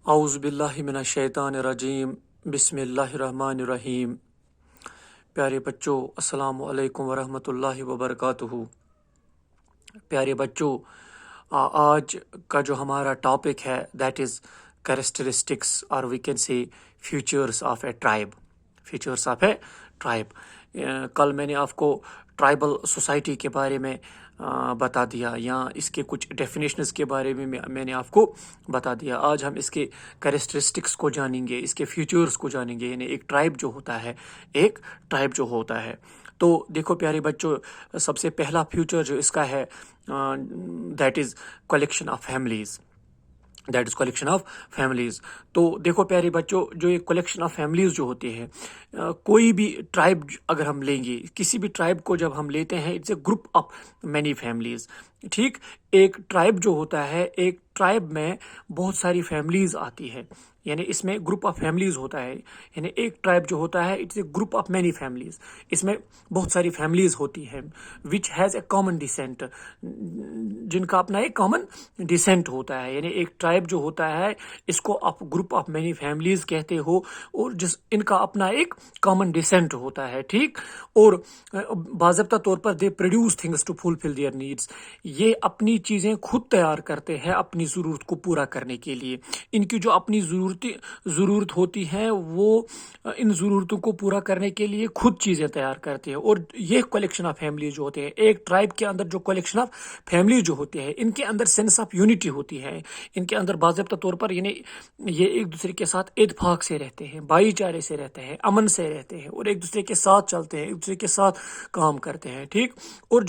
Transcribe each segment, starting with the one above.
اعوذ باللہ من الشیطان الرجیم بسم اللہ الرحمن الرحیم۔ پیارے بچوں، السلام علیکم ورحمۃ اللہ وبرکاتہ۔ پیارے بچوں، آج کا جو ہمارا ٹاپک ہے دیٹ از کریکٹرسٹکس اور we can see features of a tribe. Features of a tribe. کل میں نے آپ کو ٹرائبل سوسائٹی کے بارے میں بتا دیا، یا اس کے کچھ ڈیفینیشنز کے بارے میں میں نے آپ کو بتا دیا۔ آج ہم اس کے کریکٹرسٹکس کو جانیں گے، اس کے فیچرز کو جانیں گے، یعنی ایک ٹرائب جو ہوتا ہے۔ تو دیکھو پیارے بچوں، سب سے پہلا فیچر جو اس کا ہے that is collection of families. تو دیکھو پیارے بچوں، جو یہ کلیکشن آف فیملیز جو ہوتے ہیں، کوئی بھی ٹرائب اگر ہم لیں گے، کسی بھی ٹرائب کو جب ہم لیتے ہیں، it's a group of many families. ٹھیک، ایک ٹرائب جو ہوتا ہے، ایک ٹرائب میں بہت ساری فیملیز آتی ہے، یعنی اس میں گروپ آف فیملیز ہوتا ہے۔ یعنی ایک ٹرائب جو ہوتا ہے it's a group of many families, اس میں بہت ساری فیملیز ہوتی ہیں which has a common descent, جن کا اپنا ایک کامن ڈیسینٹ ہوتا ہے۔ یعنی ایک ٹرائب جو ہوتا ہے اس کو آپ گروپ آف مینی فیملیز کہتے ہو، اور ان کا اپنا ایک کامن ڈیسینٹ ہوتا ہے۔ ٹھیک، اور باضابطہ طور پر they produce things to fulfil their needs, یہ اپنی چیزیں خود تیار کرتے ہیں اپنی ضرورت کو پورا کرنے کے لیے۔ ان کی جو اپنی ضرورت ہوتی ہے، وہ ان ضرورتوں کو پورا کرنے کے لیے خود چیزیں تیار کرتے ہیں۔ اور یہ کلیکشن آف فیملی جو ہوتے ہیں، ایک ٹرائب کے اندر جو کلیکشن آف فیملی جو ہوتے ہیں، ان کے اندر سینس آف یونٹی ہوتی ہے، ان کے اندر باضابطہ طور پر یعنی یہ ایک دوسرے کے ساتھ اتفاق سے رہتے ہیں، بھائی چارے سے رہتے ہیں، امن سے رہتے ہیں، اور ایک دوسرے کے ساتھ چلتے ہیں، ایک دوسرے کے ساتھ کام کرتے ہیں۔ ٹھیک، اور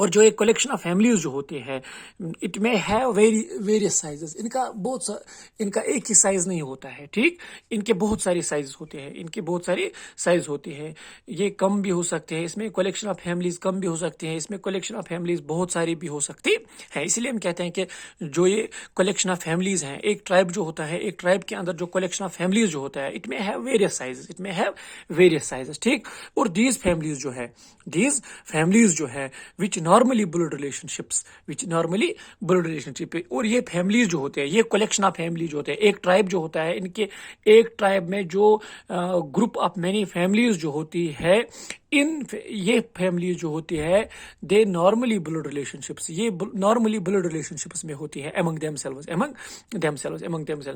جو ایک کلیکشن آف فیملیز جو ہوتے ہیں، اٹ میں ہیو ویریس سائزز، ان کا ایک ہی سائز نہیں ہوتا ہے۔ ٹھیک، ان کے بہت سارے سائز ہوتے ہیں، یہ کم بھی ہو سکتے ہیں، اس میں کلیکشن آف فیملیز کم بھی ہو سکتے ہیں، اس میں کلیکشن آف فیملیز بہت ساری بھی ہو سکتی ہیں۔ اسی لیے ہم کہتے ہیں کہ جو یہ کلیکشن آف فیملیز ہیں، ایک ٹرائب جو ہوتا ہے، ایک ٹرائب کے اندر جو کلیکشن آف فیملیز جو ہوتا ہے، اٹ میں ہیو ویریس سائزز۔ ٹھیک، اور دیز فیملیز جو ہے وچ نارملی بلڈ ریلیشن شپ، اور یہ فیملیز جو ہوتے ہیں، یہ کلیکشن آف فیملی جو ہوتے ہیں، ایک ٹرائب جو ہوتا ہے، ایک ٹرائب میں جو گروپ آف مینی فیملیز جو ہوتی ہے، یہ فیملیز جو ہوتی ہے they normally blood relationships, یہ نارملی بلڈ ریلیشن شپس میں ہوتی ہے among themselves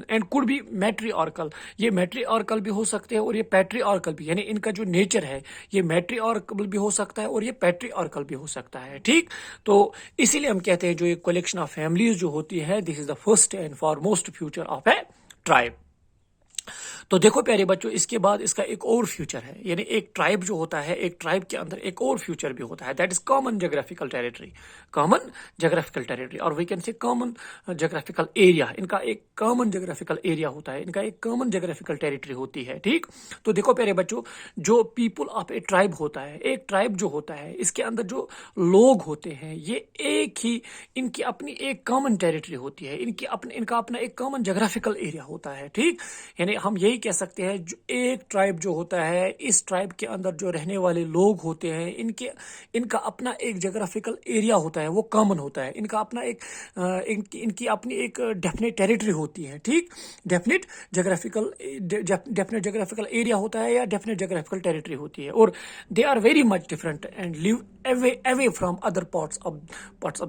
and could be matriarchal، یہ matriarchal بھی ہو سکتے ہیں اور یہ patriarchal بھی، یعنی ان کا جو نیچر ہے یہ matriarchal بھی ہو سکتا ہے اور یہ patriarchal بھی ہو سکتا ہے۔ ٹھیک، تو اسی لیے ہم کہتے ہیں جو یہ کلیکشن آف فیملیز جو ہوتی ہے، this is the first and foremost feature of a tribe. تو دیکھو پیارے بچوں، اس کے بعد اس کا ایک اور فیوچر ہے، یعنی ایک ٹرائب جو ہوتا ہے، ایک ٹرائب کے اندر ایک اور فیوچر بھی ہوتا ہے، that is common geographical territory, اور we can say common geographical area. ان کا ایک کامن جیوگرافیکل ایریا ہوتا ہے، ان کا ایک کامن جیوگرافیکل ٹیریٹری ہوتی ہے۔ ٹھیک، تو دیکھو پیارے بچوں، جو پیپل آف اے ٹرائب ہوتا ہے، ایک ٹرائب جو ہوتا ہے، اس کے اندر جو لوگ ہوتے ہیں، یہ ان کی اپنی ایک کامن ٹیریٹری ہوتی ہے، ان کا اپنا ایک کامن جیوگرافیکل ایریا ہوتا ہے۔ ٹھیک، یعنی ہم یہی کہہ سکتے ہیں جو ایک ٹرائب جو ہوتا ہے، اس ٹرائب کے اندر جو رہنے والے لوگ ہوتے ہیں، ان کا اپنا ایک جغرافیکل ایریا ہوتا ہے، وہ کامن ہوتا ہے، ان کا اپنا ایک ان کی اپنی ایک ڈیفینیٹ ٹیریٹری ہوتی ہے۔ ٹھیک، ڈیفینیٹ جغرافیکل ایریا ہوتا ہے یا ڈیفینیٹ جغرافیکل ٹیریٹری ہوتی ہے، اور they are very much different and live away from other parts of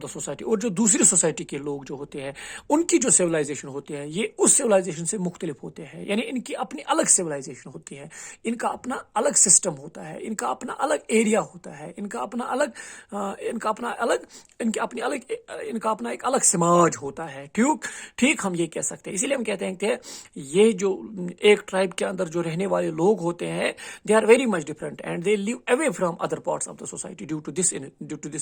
the society، اور جو دوسری سوسائٹی کے لوگ جو ہوتے ہیں، ان کی جو سیولائزیشن ہوتے ہیں، یہ اس سیولائزیشن سے مختلف ہوتے ہیں، یعنی ان کی اپنی الگ سیولائزیشن ہوتی ہے، ان کا اپنا الگ سسٹم ہوتا ہے، ان کا اپنا الگ ایریا ہوتا ہے، ان کا اپنا ایک الگ سماج ہوتا ہے۔ ٹھیک، ہم یہ کہہ سکتے ہیں، اسی لیے ہم کہتے ہیں کہ یہ جو ایک ٹرائب کے اندر جو رہنے والے لوگ ہوتے ہیں، they are very much different and they live away from other parts of the society due to this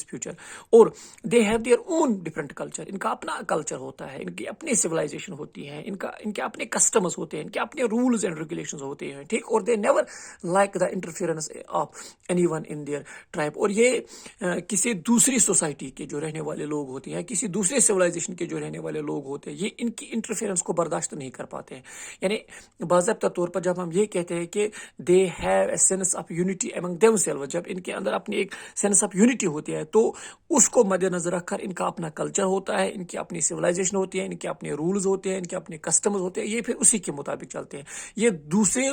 future، اور they have their own different culture، ان کا اپنا کلچر ہوتا ہے، ان کی اپنی سیولائزیشن ہوتی ہے، ان کے اپنے کسٹمز ہوتے ہیں، ان کے اپنے رولز رولز اینڈ ریگولیشنز ہوتے ہیں, ٹھیک, اور they never like the interference of any one in their tribe. اور یہ کسی دوسری سوسائٹی کے جو رہنے والے لوگ ہوتے ہیں, کسی دوسرے سویلائزیشن کے جو رہنے والے لوگ ہوتے ہیں, یہ ان کی انٹرفیئرنس کو برداشت نہیں کر پاتے ہیں. یعنی باضابطہ طور پر جب ہم یہ کہتے ہیں کہ they have a sense of unity among them selves, جب ان کے اندر اپنی ایک سینس آف یونٹی ہوتی ہے تو اس کو مد نظر رکھ کر ان کا اپنا کلچر ہوتا ہے, ان کی اپنی سویلائزیشن ہوتی ہے, ان کے اپنے رولز ہوتے ہیں, ان کے اپنے کسٹمز ہوتے ہیں, یہ پھر اسی کے مطابق چلتے ہیں. یہ دوسرے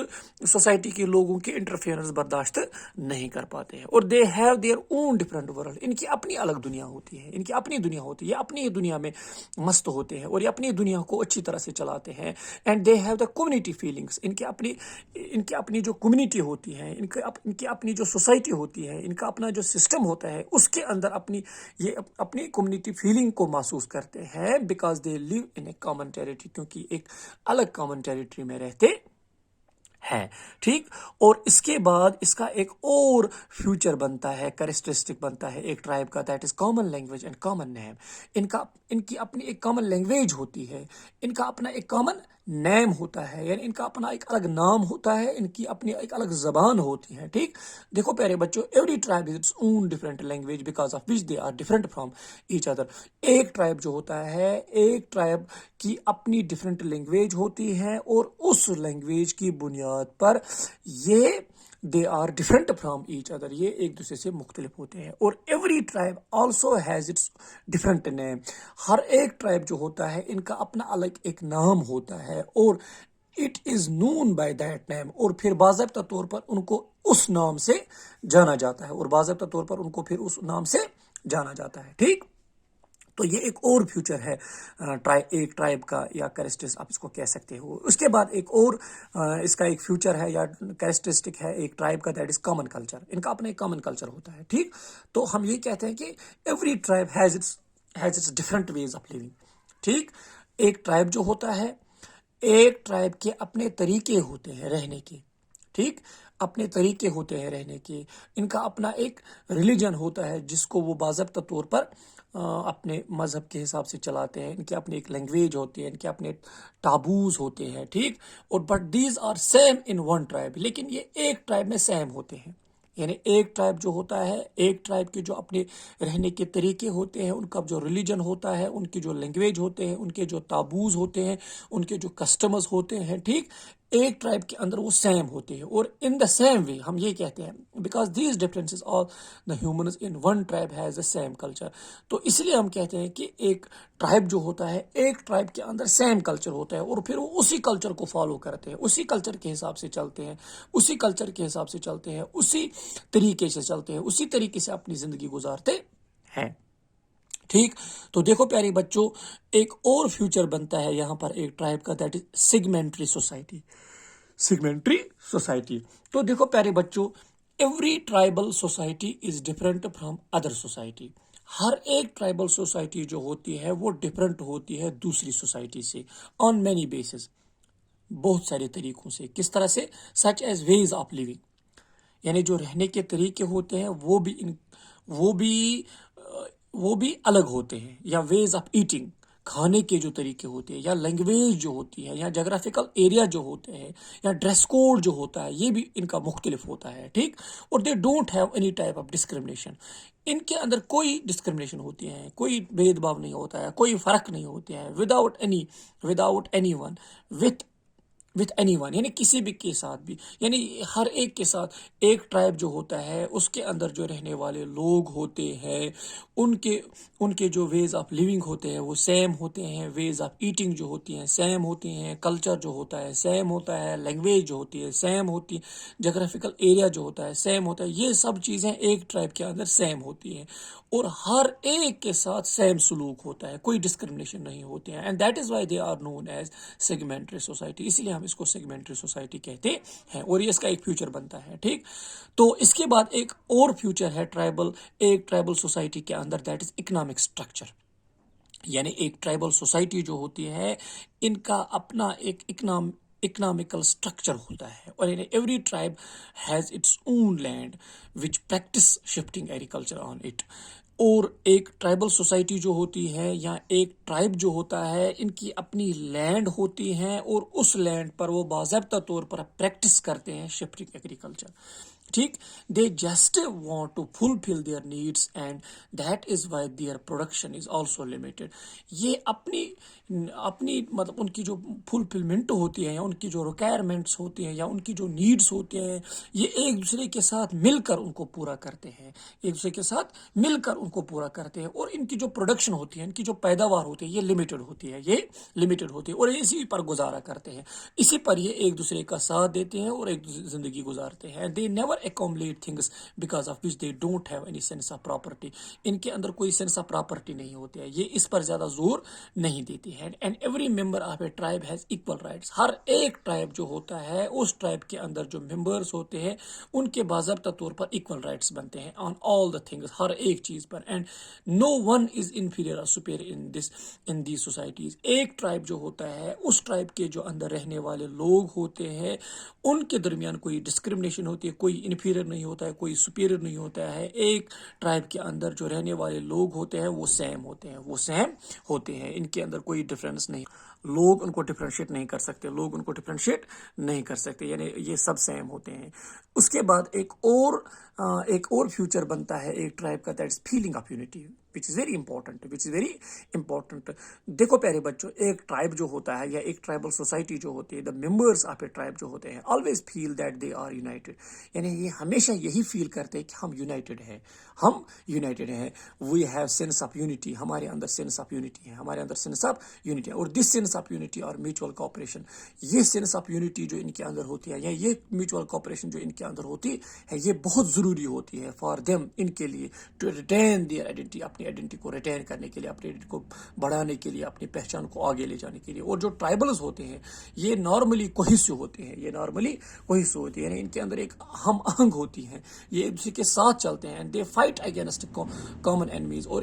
سوسائٹی کے لوگوں کے انٹرفیئرنس برداشت نہیں کر پاتے ہیں. اور they have their own different world, ان کی اپنی الگ دنیا ہوتی ہے, ان کی اپنی دنیا ہوتی ہے, یہ اپنی دنیا میں مست ہوتے ہیں اور یہ اپنی دنیا کو اچھی طرح سے چلاتے ہیں. And they have the community feelings, ان کی اپنی جو کمیونٹی ہوتی ہے, ان کی اپنی جو سوسائٹی ہوتی ہے, ان کا اپنا جو سسٹم ہوتا ہے, اس کے اندر اپنی کمیونٹی فیلنگ کو محسوس کرتے ہیں, because they live in a common territory, کیونکہ ایک الگ کامن ٹیریٹری میں رہتے ہے, ٹھیک. اور اس کے بعد اس کا ایک اور فیوچر بنتا ہے, کریکٹرسٹک بنتا ہے ایک ٹرائب کا, that is common language and common name. ان کی اپنی ایک کامن لینگویج ہوتی ہے, ان کا اپنا ایک کامن نیم ہوتا ہے, یعنی ان کا اپنا ایک الگ نام ہوتا ہے, ان کی اپنی ایک الگ زبان ہوتی ہے, ٹھیک. دیکھو پیارے بچوں, every tribe is its own different language because of which they are different from each other. ایک ٹرائب جو ہوتا ہے, ایک ٹرائب کی اپنی ڈفرنٹ لینگویج ہوتی ہے, اور اس لینگویج کی بنیاد پر یہ they are different from each other, یہ ایک دوسرے سے مختلف ہوتے ہیں. اور every tribe also has its different name, ہر ایک ٹرائب جو ہوتا ہے ان کا اپنا الگ ایک نام ہوتا ہے, اور it is known by that name, اور پھر باضابطہ طور پر ان کو اس نام سے جانا جاتا ہے, اور باضابطہ طور پر ان کو پھر اس نام سے جانا جاتا ہے, ٹھیک. تو یہ ایک اور فیوچر ہے ایک ٹرائب کا, یا کریکٹرسٹک آپ اس کو کہہ سکتے ہو. اس کے بعد ایک اور اس کا ایک فیوچر ہے یا کریکٹرسٹک ہے ایک ٹرائب کا, دیٹ از کامن کلچر. ان کا اپنا ایک کامن کلچر ہوتا ہے, ٹھیک. تو ہم یہ کہتے ہیں کہ every tribe has its different ways of living, ٹھیک. ایک ٹرائب جو ہوتا ہے, ایک ٹرائب کے اپنے طریقے ہوتے ہیں رہنے کے, ٹھیک, اپنے طریقے ہوتے ہیں رہنے کے. ان کا اپنا ایک ریلیجن ہوتا ہے جس کو وہ باضابطہ طور پر اپنے مذہب کے حساب سے چلاتے ہیں. ان کی اپنی ایک لینگویج ہوتی ہے, ان کے اپنے ٹابوز ہوتے ہیں, ٹھیک. اور but these are same in one tribe, لیکن یہ ایک ٹرائب میں سیم ہوتے ہیں. یعنی ایک ٹرائب جو ہوتا ہے, ایک ٹرائب کے جو اپنے رہنے کے طریقے ہوتے ہیں, ان کا جو ریلیجن ہوتا ہے, ان کی جو لینگویج ہوتے ہیں, ان کے جو تابوز ہوتے ہیں, ان کے جو کسٹمز ہوتے ہیں, ٹھیک, ایک ٹرائب کے اندر وہ سیم ہوتے ہیں. اور ان دا سیم وے ہم یہ کہتے ہیں because these differences all the humans in one tribe has a same culture. تو اس لیے ہم کہتے ہیں کہ ایک ٹرائب جو ہوتا ہے, ایک ٹرائب کے اندر سیم کلچر ہوتا ہے, اور پھر وہ اسی کلچر کو فالو کرتے ہیں, اسی کلچر کے حساب سے چلتے ہیں, اسی کلچر کے حساب سے چلتے ہیں, اسی طریقے سے چلتے ہیں, اسی طریقے سے اپنی زندگی گزارتے ہیں, ٹھیک. تو دیکھو پیاری بچوں, ایک اور فیوچر بنتا ہے یہاں پر ایک ٹرائب کا, that is segmentary society. Segmentary society. تو دیکھو پیارے بچوں, every tribal society is different from other society. ہر ایک ٹرائبل سوسائٹی جو ہوتی ہے وہ ڈفرنٹ ہوتی ہے دوسری سوسائٹی سے, آن مینی بیسز, بہت سارے طریقوں سے. کس طرح سے؟ Such as ways of living, یعنی جو رہنے کے طریقے ہوتے ہیں وہ بھی الگ ہوتے ہیں, یا ویز آف ایٹنگ, کھانے کے جو طریقے ہوتے ہیں, یا لینگویج جو ہوتی ہے, یا جغرافیکل ایریا جو ہوتے ہیں, یا ڈریس کوڈ جو ہوتا ہے, یہ بھی ان کا مختلف ہوتا ہے, ٹھیک. اور they don't have any type of discrimination, ان کے اندر کوئی ڈسکرمنیشن ہوتی ہے, کوئی بھید بھاؤ نہیں ہوتا ہے, کوئی فرق نہیں ہوتا ہے, without any one, with any one, یعنی کسی بھی کے ساتھ بھی, یعنی ہر ایک کے ساتھ. ایک ٹرائب جو ہوتا ہے اس کے اندر جو رہنے والے لوگ ہوتے ہیں, ان کے جو ویز آف لیونگ ہوتے ہیں وہ سیم ہوتے ہیں, ویز آف ایٹنگ جو ہوتی ہیں سیم ہوتی ہیں, کلچر جو ہوتا ہے سیم ہوتا ہے, لینگویج جو ہوتی ہے سیم ہوتی ہے, جغرافیکل ایریا جو ہوتا ہے سیم ہوتا ہے. یہ سب چیزیں ایک ٹرائب کے اندر سیم ہوتی ہیں, اور ہر ایک کے ساتھ سیم سلوک ہوتا ہے, کوئی ڈسکرمنیشن نہیں ہوتے ہیں. And that is why they are known as segmentary society, اس لیے ہم اس کو سیگمنٹری سوسائٹی کہتے ہیں, اور یہ اس کا ایک فیوچر بنتا ہے, ٹھیک. تو اس کے بعد ایک اور فیوچر ہے ایک ٹرائبل سوسائٹی کے اندر, دیٹ از اکنامک اسٹرکچر. یعنی ایک ٹرائبل سوسائٹی جو ہوتی ہے ان کا اپنا ایک اکنامیکل اسٹرکچر ہوتا ہے, اور every tribe has its own land which practice shifting agriculture on it. اور ایک ٹرائبل سوسائٹی جو ہوتی ہے یا ایک ٹرائب جو ہوتا ہے، ان کی اپنی لینڈ ہوتی ہیں اور اس لینڈ پر وہ باضابطہ طور پر پریکٹس کرتے ہیں شفٹنگ ایگریکلچر. ٹھیک، they just want to fulfil their needs and that is why their production is also limited. یہ اپنی مطلب ان کی جو فلفلمنٹ ہوتی ہے یا ان کی جو ریکوائرمنٹس ہوتی ہیں یا ان کی جو نیڈس ہوتے ہیں، یہ ایک دوسرے کے ساتھ مل کر ان کو پورا کرتے ہیں، ایک دوسرے کے ساتھ مل کر ان کو پورا کرتے ہیں. اور ان کی جو پروڈکشن ہوتی ہے، ان کی جو پیداوار ہوتی ہے، یہ لمیٹڈ ہوتی ہے اور اسی پر گزارا کرتے ہیں، اسی پر یہ ایک دوسرے کا ساتھ دیتے ہیں اور ایک دوسرے زندگی گزارتے ہیں. They never accumulate things because of which they don't have any sense of property. ان کے اندر کوئی سینس آف پراپرٹی نہیں ہوتی ہے، یہ اس پر زیادہ زور نہیں دیتی ہے. And every member of a tribe has equal rights. ہر ایک ٹرائب جو ہوتا ہے، اس ٹرائب کے اندر جو ممبرس ہوتے ہیں، ان کے باضابطہ طور پر اکول رائٹس بنتے ہیں آن آل دا تھنگس، ہر ایک چیز پر. And no one is inferior or superior in the societies. ایک ٹرائب جو ہوتا ہے، اس ٹرائب کے جو اندر رہنے والے لوگ ہوتے ہیں، ان کے درمیان کوئی ڈسکرمنیشن ہوتی ہے، کوئی انفیریئر نہیں ہوتا ہے، کوئی سپیریئر نہیں ہوتا ہے. ایک ٹرائب کے اندر جو رہنے والے لوگ ہوتے ہیں وہ سیم ہوتے ہیں، ان کے اندر کوئی ڈفرینس نہیں. لوگ ان کو ڈفرینشیٹ نہیں کر سکتے، یعنی یہ سب سیم ہوتے ہیں. اس کے بعد ایک اور فیوچر بنتا ہے ایک ٹرائب کا، that is feeling of unity which is very important. دیکھو پیارے بچوں، ایک ٹرائب جو ہوتا ہے یا ایک ٹرائبل سوسائٹی جو ہوتی ہے، the members of a tribe جو ہوتے ہیں always feel that they are united. یعنی یہ ہمیشہ یہی فیل کرتے ہیں کہ ہم یونائٹڈ ہیں. we have sense of unity. ہمارے اندر sense of unity ہے، اور this sense of unity اور mutual cooperation، یہ sense of unity جو ان کے اندر ہوتی ہے یا یہ mutual cooperation جو ان کے اندر ہوتی ہے، یہ بہت ضروری ہوتی ہے for them، ان کے لیے to retain their identity، اپنی آئیڈینٹی کو ریٹین کرنے کے لیے، اپنی آئیڈینٹی کو بڑھانے کے لیے، اپنی پہچان کو آگے لے جانے کے لیے. اور جو ٹرائبلز ہوتے ہیں، یہ نارملی کوہیسو ہوتے ہیں، یعنی ان کے اندر ایک ہم آہنگ ہوتی ہیں، یہ ایک دوسرے کے ساتھ چلتے ہیں. They fight against common enemies. اور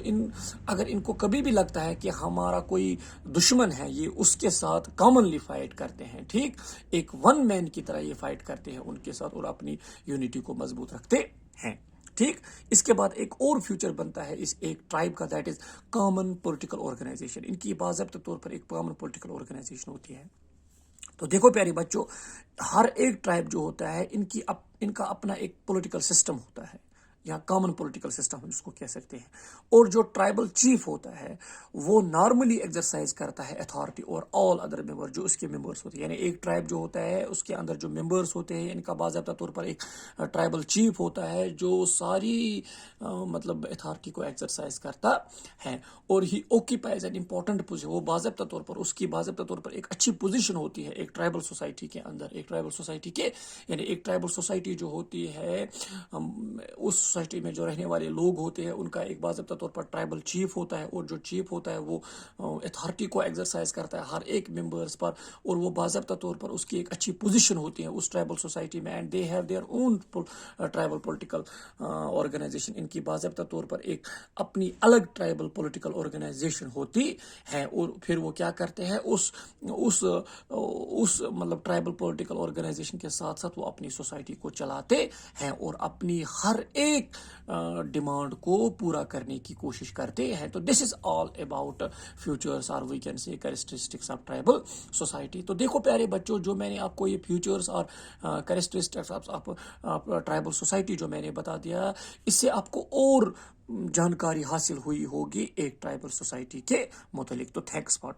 اگر ان کو کبھی بھی لگتا ہے کہ ہمارا کوئی دشمن ہے، یہ اس کے ساتھ کامنلی فائٹ کرتے ہیں. ٹھیک، ایک ون مین کی طرح یہ فائٹ کرتے ہیں ان کے ساتھ اور اپنی یونٹی کو مضبوط رکھتے ہیں. ٹھیک، اس کے بعد ایک اور فیوچر بنتا ہے اس ایک ٹرائب کا، that is common political organisation. ان کی باضابطہ طور پر ایک کامن پولیٹیکل آرگنائزیشن ہوتی ہے. تو دیکھو پیارے بچوں، ہر ایک ٹرائب جو ہوتا ہے، ان کا اپنا ایک پولیٹیکل سسٹم ہوتا ہے یا کامن پولیٹیکل سسٹم ہم جس کو کہہ سکتے ہیں. اور جو ٹرائبل چیف ہوتا ہے وہ نارملی ایکسرسائز کرتا ہے اتھارٹی اور آل ادر ممبر جو اس کے ممبرس ہوتے ہیں. یعنی ایک ٹرائب جو ہوتا ہے اس کے اندر جو ممبرس ہوتے ہیں، ان کا باضابطہ طور پر ایک ٹرائبل چیف ہوتا ہے جو ساری مطلب اتھارٹی کو ایکسرسائز کرتا ہے. اور ہی اوکیپائز این امپورٹنٹ پوزیشن. وہ باضابطہ طور پر اس کی باضابطہ طور پر ایک اچھی پوزیشن ہوتی ہے ایک ٹرائبل سوسائٹی کے اندر. یعنی ایک ٹرائبل سوسائٹی جو ہوتی ہے، اس سوسائٹی میں جو رہنے والے لوگ ہوتے ہیں، ان کا ایک باضابطہ طور پر ٹرائبل چیف ہوتا ہے. اور جو چیف ہوتا ہے وہ اتھارٹی کو ایکسرسائز کرتا ہے ہر ایک ممبرس پر، اور وہ باضابطہ طور پر اس کی ایک اچھی پوزیشن ہوتی ہے اس ٹرائبل سوسائٹی میں. And they have their own tribal political organisation. ان کی باضابطہ طور پر ایک اپنی الگ ٹرائبل پولیٹیکل آرگنائزیشن ہوتی ہے. اور پھر وہ کیا کرتے ہیں، اس مطلب ٹرائبل پولیٹیکل آرگنائزیشن کے ساتھ ساتھ وہ اپنی سوسائٹی کو چلاتے ہیں اور اپنی ہر ایک ڈیمانڈ کو پورا کرنے کی کوشش کرتے ہیں. تو دس از آل اباؤٹ فیوچرس اور we can see characteristics of tribal society. تو دیکھو پیارے بچوں، جو میں نے آپ کو یہ فیوچرس اور کریکٹرسٹکس آف ٹرائبل سوسائٹی جو میں نے بتا دیا، اس سے آپ کو اور جانکاری حاصل ہوئی ہوگی ایک ٹرائبل سوسائٹی کے متعلق. تو تھینکس فار